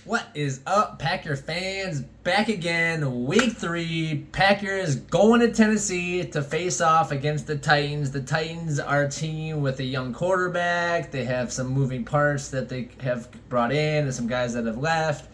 What is up, Packer fans? Back again, week 3. Packers going to Tennessee to face off against the Titans. The Titans are a team with a young quarterback. They have some moving parts that they have brought in and some guys that have left.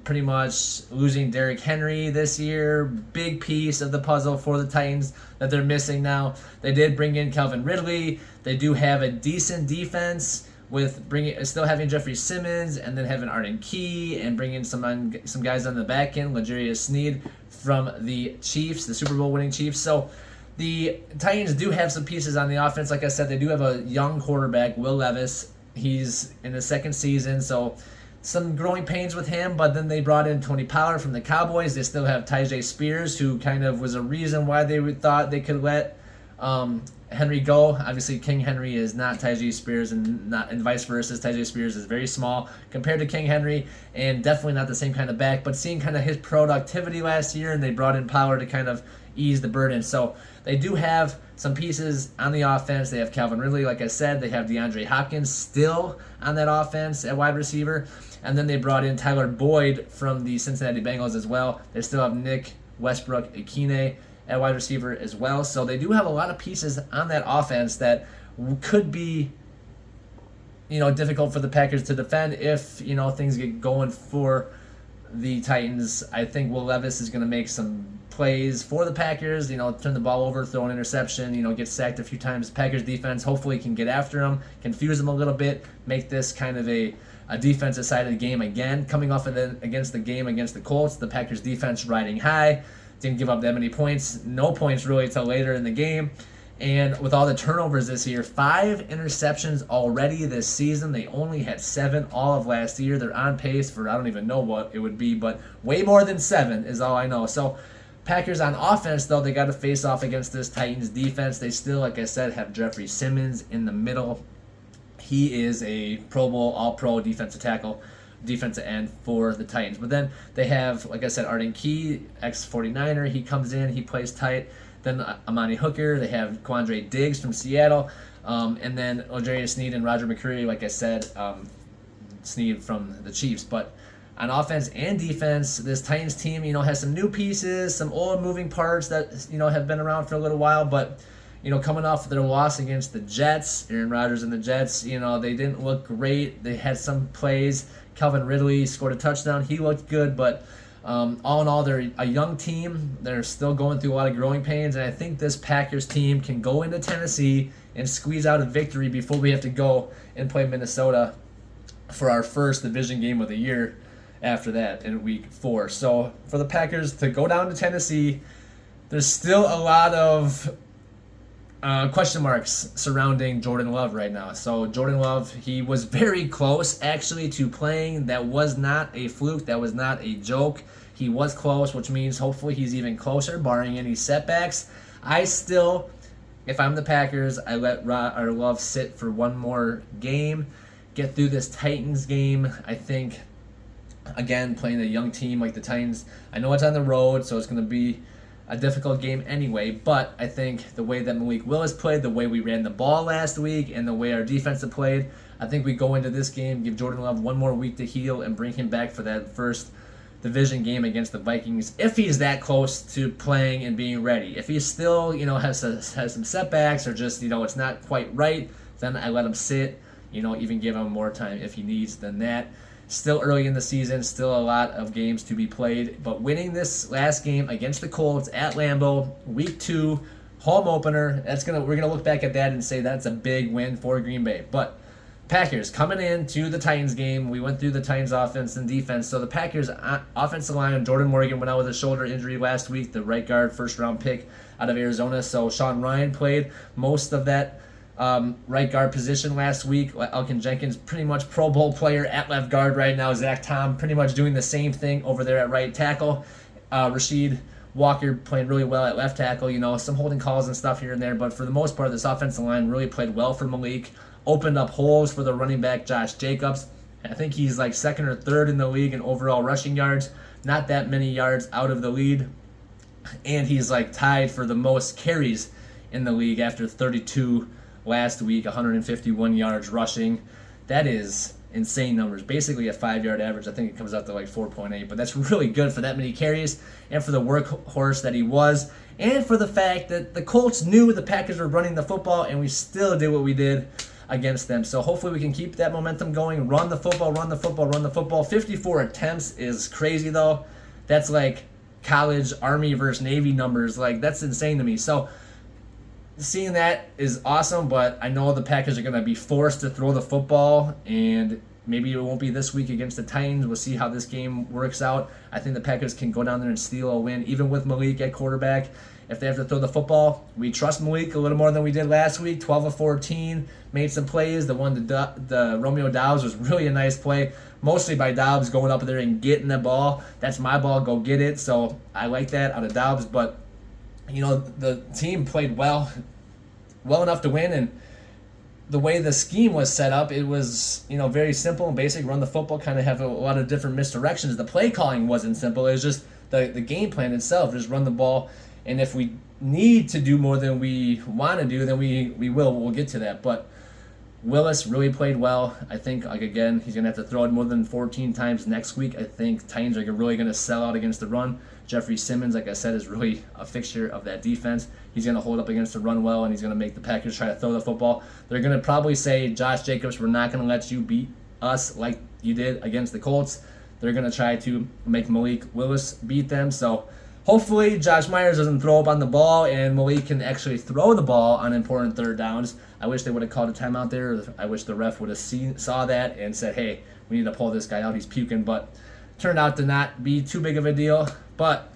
Pretty much losing Derrick Henry this year. Big piece of the puzzle for the Titans that they're missing now. They did bring in Calvin Ridley. They do have a decent defense, with still having Jeffrey Simmons and then having Arden Key and bringing some guys on the back end, L'Jarius Sneed from the Chiefs, the Super Bowl winning Chiefs. So the Titans do have some pieces on the offense. Like I said, they do have a young quarterback, Will Levis. He's in his second season, so some growing pains with him, but then they brought in Tony Pollard from the Cowboys. They still have Tyjae Spears, who kind of was a reason why they thought they could let Henry go. Obviously, King Henry is not Tyjae Spears, and vice versa. Tyjae Spears is very small compared to King Henry, and definitely not the same kind of back. But seeing kind of his productivity last year, and they brought in Pollard to kind of ease the burden. So they do have some pieces on the offense. They have Calvin Ridley, like I said. They have DeAndre Hopkins still on that offense at wide receiver, and then they brought in Tyler Boyd from the Cincinnati Bengals as well. They still have Nick Westbrook-Ikine at wide receiver as well. So they do have a lot of pieces on that offense that could be, difficult for the Packers to defend if, things get going for the Titans. I think Will Levis is going to make some plays for the Packers, turn the ball over, throw an interception, get sacked a few times. Packers defense hopefully can get after them, confuse them a little bit, make this kind of a defensive side of the game again. Coming off of against the game against the Colts, the Packers defense riding high. Didn't give up that many points. No points really until later in the game. And with all the turnovers this year, 5 interceptions already this season. They only had 7 all of last year. They're on pace for, I don't even know what it would be, but way more than 7 is all I know. So Packers on offense, though, they got to face off against this Titans defense. They still, like I said, have Jeffrey Simmons in the middle. He is a Pro Bowl, All-Pro defensive end for the Titans. But then they have, like I said, Arden Key, ex-49er. He comes in, he plays tight. Then Amani Hooker. They have Quandre Diggs from Seattle. And then L'Jarius Sneed and Roger McCreary, like I said, Sneed from the Chiefs. But on offense and defense, this Titans team, has some new pieces, some old moving parts that, have been around for a little while. But, coming off their loss against the Jets, Aaron Rodgers and the Jets, they didn't look great. They had some plays. Calvin Ridley scored a touchdown. He looked good, but all in all, they're a young team. They're still going through a lot of growing pains, and I think this Packers team can go into Tennessee and squeeze out a victory before we have to go and play Minnesota for our first division game of the year after that in week 4. So for the Packers to go down to Tennessee, there's still a lot of question marks surrounding Jordan Love right now. So Jordan Love, he was very close actually to playing. That was not a fluke. That was not a joke. He was close, which means hopefully he's even closer, barring any setbacks. I still, if I'm the Packers, I let Love sit for one more game, get through this Titans game. I think, again, playing a young team like the Titans, I know it's on the road, so it's going to be a difficult game anyway, but I think the way that Malik Willis played, the way we ran the ball last week, and the way our defense have played, I think we go into this game, give Jordan Love one more week to heal, and bring him back for that first division game against the Vikings, if he's that close to playing and being ready. If he still, has some setbacks, or just, it's not quite right, then I let him sit, even give him more time if he needs than that. Still early in the season, still a lot of games to be played, but winning this last game against the Colts at Lambeau, week 2, home opener, we're gonna look back at that and say that's a big win for Green Bay. But Packers coming into the Titans game, we went through the Titans offense and defense. So the Packers offensive line, Jordan Morgan went out with a shoulder injury last week, the right guard, first round pick out of Arizona. So Sean Ryan played most of that right guard position last week. Elkin Jenkins, pretty much Pro Bowl player at left guard right now. Zach Tom pretty much doing the same thing over there at right tackle. Rashid Walker playing really well at left tackle. Some holding calls and stuff here and there, but for the most part, this offensive line really played well for Malik. Opened up holes for the running back Josh Jacobs. I think he's like second or third in the league in overall rushing yards. Not that many yards out of the lead. And he's like tied for the most carries in the league after 32 last week, 151 yards rushing. That is insane numbers. Basically a 5-yard average. I think it comes out to like 4.8, but that's really good for that many carries and for the workhorse that he was, and for the fact that the Colts knew the Packers were running the football, and we still did what we did against them. So hopefully we can keep that momentum going. Run the football, run the football, run the football. 54 attempts is crazy though. That's like college Army versus Navy numbers. Like, that's insane to me. So seeing that is awesome, but I know the Packers are going to be forced to throw the football, and maybe it won't be this week against the Titans. We'll see how this game works out. I think the Packers can go down there and steal a win, even with Malik at quarterback. If they have to throw the football, we trust Malik a little more than we did last week. 12 of 14, made some plays. The one, the Romeo Doubs, was really a nice play, mostly by Doubs going up there and getting the ball. That's my ball, go get it. So I like that out of Doubs, but you know, the team played well enough to win, and the way the scheme was set up, it was, you know, very simple and basic. Run the football, kind of have a lot of different misdirections. The play calling wasn't simple. It was just the game plan itself, just run the ball. And if we need to do more than we want to do, then we will. We'll get to that. But Willis really played well. I think, like, again, he's going to have to throw it more than 14 times next week. I think Titans are really going to sell out against the run. Jeffrey Simmons, like I said, is really a fixture of that defense. He's going to hold up against the run well, and he's going to make the Packers try to throw the football. They're going to probably say, Josh Jacobs, we're not going to let you beat us like you did against the Colts. They're going to try to make Malik Willis beat them. So hopefully Josh Myers doesn't throw up on the ball and Malik can actually throw the ball on important third downs. I wish they would have called a timeout there. I wish the ref would have saw that and said, hey, we need to pull this guy out. He's puking. But turned out to not be too big of a deal. But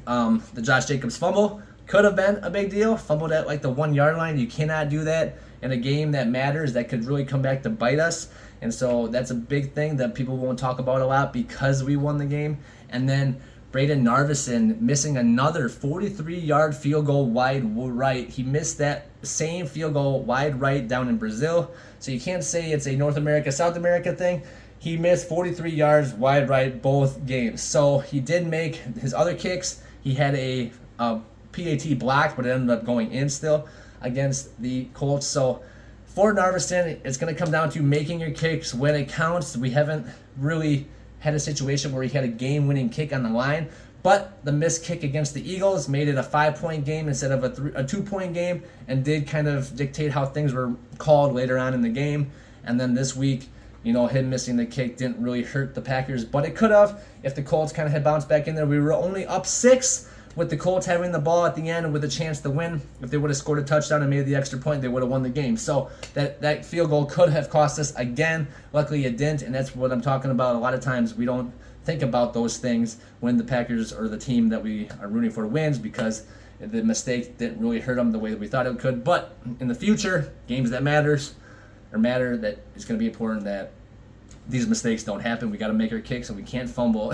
the Josh Jacobs fumble could have been a big deal. Fumbled at like the 1 yard line. You cannot do that in a game that matters. That could really come back to bite us. And so that's a big thing that people won't talk about a lot because we won the game. And then Braden Narvison missing another 43-yard field goal wide right. He missed that same field goal wide right down in Brazil. So you can't say it's a North America, South America thing. He missed 43 yards wide right both games. So he did make his other kicks. He had a PAT blocked, but it ended up going in still against the Colts. So for Narvison, it's going to come down to making your kicks when it counts. We haven't really had a situation where he had a game-winning kick on the line, but the missed kick against the Eagles made it a 5-point game instead of a 2-point game, and did kind of dictate how things were called later on in the game. And then this week, you know, him missing the kick didn't really hurt the Packers, but it could have if the Colts kind of had bounced back in there. We were only up 6 with the Colts having the ball at the end with a chance to win. If they would have scored a touchdown and made the extra point, they would have won the game. So that field goal could have cost us again. Luckily it didn't, and that's what I'm talking about. A lot of times we don't think about those things when the Packers or the team that we are rooting for wins, because the mistake didn't really hurt them the way that we thought it could. But in the future, games that matter, that it's going to be important that these mistakes don't happen. We got to make our kicks, and we can't fumble.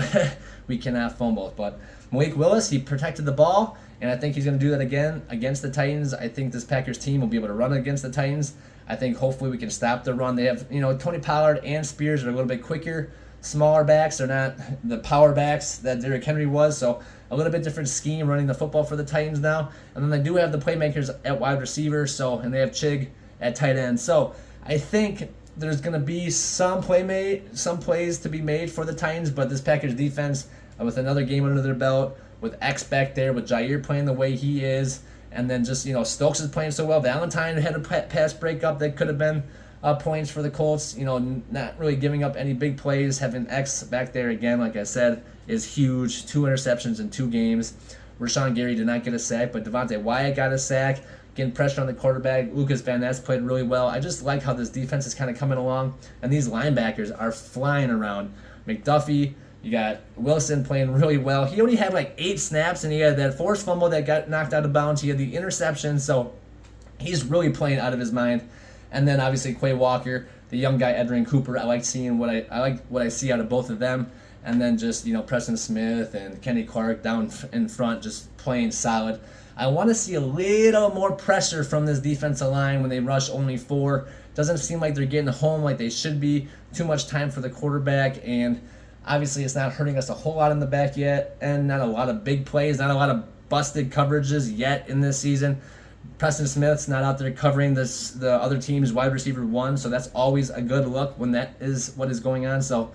We cannot fumble. But Malik Willis, he protected the ball, and I think he's going to do that again against the Titans. I think this Packers team will be able to run against the Titans. I think hopefully we can stop the run. They have, you know, Tony Pollard and Spears are a little bit quicker, smaller backs. They're not the power backs that Derrick Henry was, so a little bit different scheme running the football for the Titans now. And then they do have the playmakers at wide receiver, and they have Chig at tight end. So I think there's going to be some plays to be made for the Titans, but this Packers defense, with another game under their belt, with X back there, with Jair playing the way he is, and then just, you know, Stokes is playing so well. Valentine had a pass breakup that could have been points for the Colts. You know, not really giving up any big plays. Having X back there again, like I said, is huge. 2 interceptions in 2 games. Rashawn Gary did not get a sack, but Devontae Wyatt got a sack, getting pressure on the quarterback. Lucas Van Ness played really well. I just like how this defense is kind of coming along, and these linebackers are flying around. McDuffie, you got Wilson playing really well. He only had like 8 snaps, and he had that forced fumble that got knocked out of bounds. He had the interception, so he's really playing out of his mind. And then obviously Quay Walker, the young guy Edrin Cooper. I like seeing what I see out of both of them. And then just, you know, Preston Smith and Kenny Clark down in front, just playing solid. I want to see a little more pressure from this defensive line when they rush only 4. Doesn't seem like they're getting home like they should be. Too much time for the quarterback, and obviously it's not hurting us a whole lot in the back yet, and not a lot of big plays, not a lot of busted coverages yet in this season. Preston Smith's not out there covering the other team's wide receiver 1, so that's always a good look when that is what is going on. So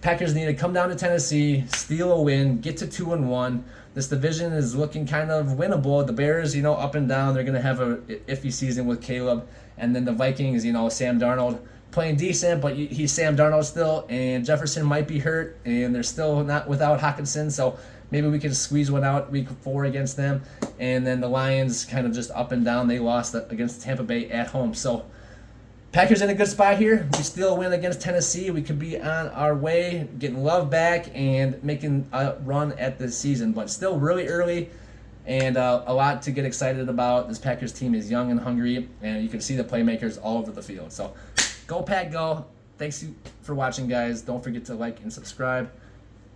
Packers need to come down to Tennessee, steal a win, get to 2-1. This division is looking kind of winnable. The Bears, up and down, they're going to have a iffy season with Caleb. And then the Vikings, Sam Darnold playing decent, but he's Sam Darnold still, and Jefferson might be hurt, and they're still not without Hockenson, so maybe we can squeeze one out week 4 against them. And then the Lions kind of just up and down. They lost against Tampa Bay at home. So Packers in a good spot here. We still win against Tennessee. We could be on our way, getting Love back and making a run at this season. But still really early and a lot to get excited about. This Packers team is young and hungry, and you can see the playmakers all over the field. So go Pack, go. Thanks for watching, guys. Don't forget to like and subscribe.